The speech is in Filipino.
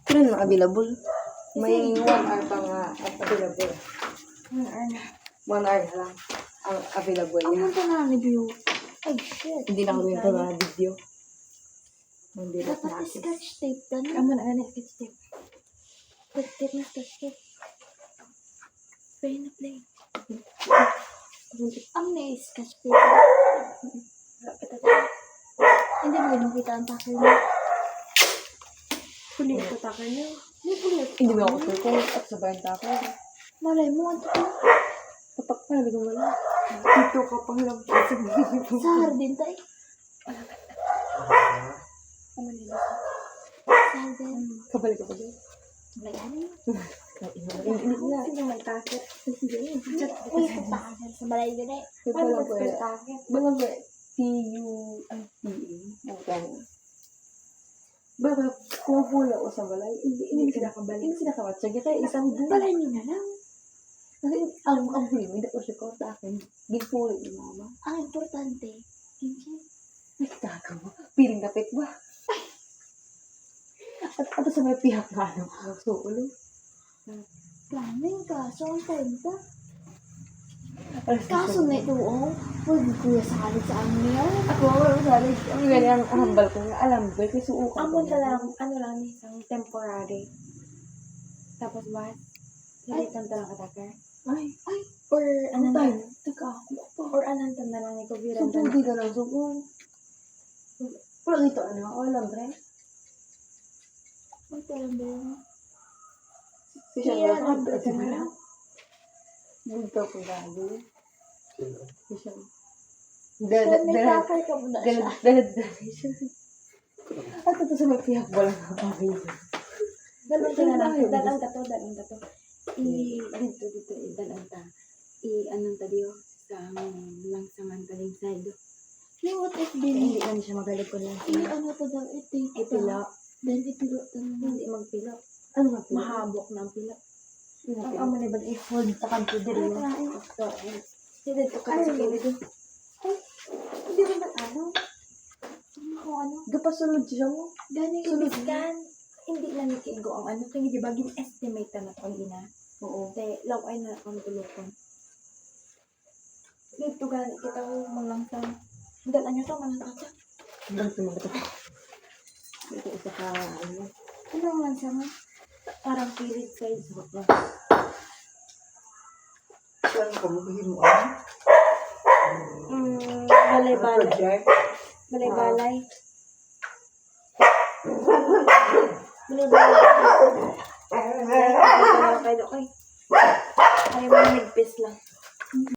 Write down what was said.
Pero na available. May 1 hour pa nga available. 1 hour na. 1 hour na lang ang available Ang niya. munta na review. Ay, shit. Hindi na kami pa mga video. Hindi na Dapat natin. scotch tape ka na. Amo na ano, sketch tape. Scotch tape na scotch tape. Play na play. Ang na scotch tape. Hindi mo makita ang takil mo. Kulit ko takar niyo. Hindi pulit. Hindi mo ako sure kung at sabayan ta ako. Malay mo, ano to? Papak pa, nabigyan mo lang. Dito ka pang lang sa video. Sa hardin tayo. Ano nila? Sa hardin. Kabalik ka pa dyan. Malayan mo. Hindi na. Sino may takit? Chat ko Uy, kasi. pagpakasal sa balay ko na eh. Paano Paano mas ba may yan? takit? Baga ba? T-U-I-T-A. Okay. Baga, pumapula ko sa balay. Hindi sila kabalik. Hindi sila kabatsag. Kaya isang buwan. Balay nyo na lang. Kasi ang huli mo, hindi ko siya ko sa akin. Ginpuli ni mama. Ang importante, hindi. Ay, taga mo. Piling kapit ba? At sa may pihak na ano. Suulo. Planning ka, so ang tenta. Kaso na ito, oh. Pwede kuya sakali sa amin yan. Ako, wala sali. Ang ganyan ang hambal ko nga. Alam ba, kasi suukan Ang punta lang, ano lang, isang temporary. Tapos ba? Lalitan talang atakar. Ay, Or ang anong time. Teka, ako pa. Or anong tanda lang ni Kubiran Sumpong di ka lang, sumpong. Wala dito, ano? Alam, pre. Ang talaga. Siya Kaya na, lang, kasi ano? na. Bugtaw ko gago. Siya. May kakay ka mo na siya. Dalad siya. At ito sa may pihak, walang kapagay. Dalang ka na lang. Dalang ka to. Dito, dalang ta. Anong ta diyo? Sa langsangan ka rin side. Hey, what if Hindi din? lang siya magalit ko lang. Hindi ano to daw, ito. Ipilo. Then ipilo to na. Hindi magpilo. Ano nga pihak? Mahabok na ang pilo. Ang Ang amo ni ba i-hold sa kanto diri. Sige, ito ka sa kilid. Hindi rin na ano? Ano kung ano? Gapasunod siya mo. Galing Sunod kan. Hindi lang ikigo ang ano. Kaya di ba gin-estimate na ito ina. Oo. Te, law ay na ang tulokon. Dito gani kita ko malangsang. Dala niyo to malangsang. Ang tumagat ako. Ito isa ka, ano. Ano ang langsang? Parang pilit side sa baba. Saan ka mo mo ano? Balay-balay. Balay-balay. Balay-balay. Balay-balay. Okay. Ay, mo nagpis lang.